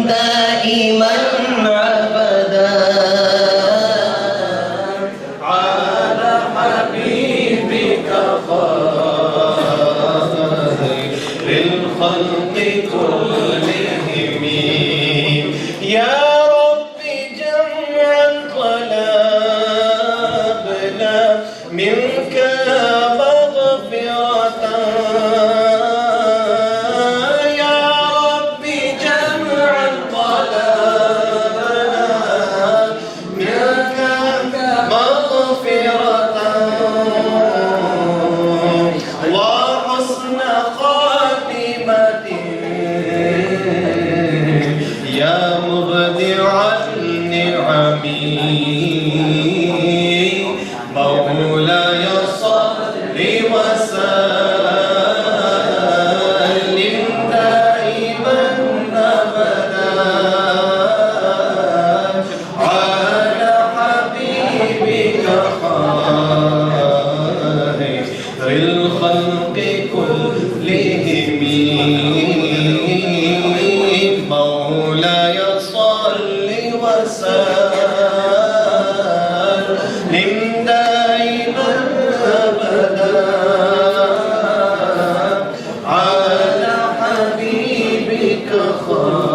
دائما أبدا على حبيبك خير الخلق كلهم يا رب جمعا طلبنا منك مغفرة وحسن خاتمة يا مبدع النعم مولاي صل وسلم دائما أبدا على حبيبك خير الخلق كلهم مولاي صل وسلم دائما أبدا على حبيبك خير